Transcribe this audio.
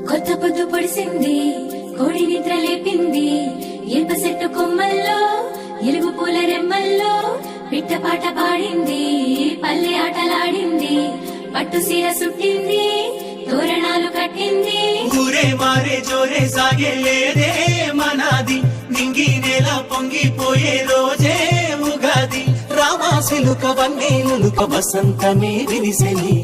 కొత్త పొద్దు పొడిసింది, కోడి నిద్ర లేపింది, ఇనుప చెట్టు కొమ్మల్లో ఎలుగు పూల రెమ్మల్లో పిట్ట పాట పాడింది, పల్లె ఆటలాడింది, పట్టు సీర సుట్టింది, తోరణాలు కట్టింది. ఊరే మారే జోరే సాగే లేదే మనాది, నింగి నేల పొంగిపోయే రోజే ఉగాది. రామాసిలుక వన్నేలుక వసంతమే విరిసెలి.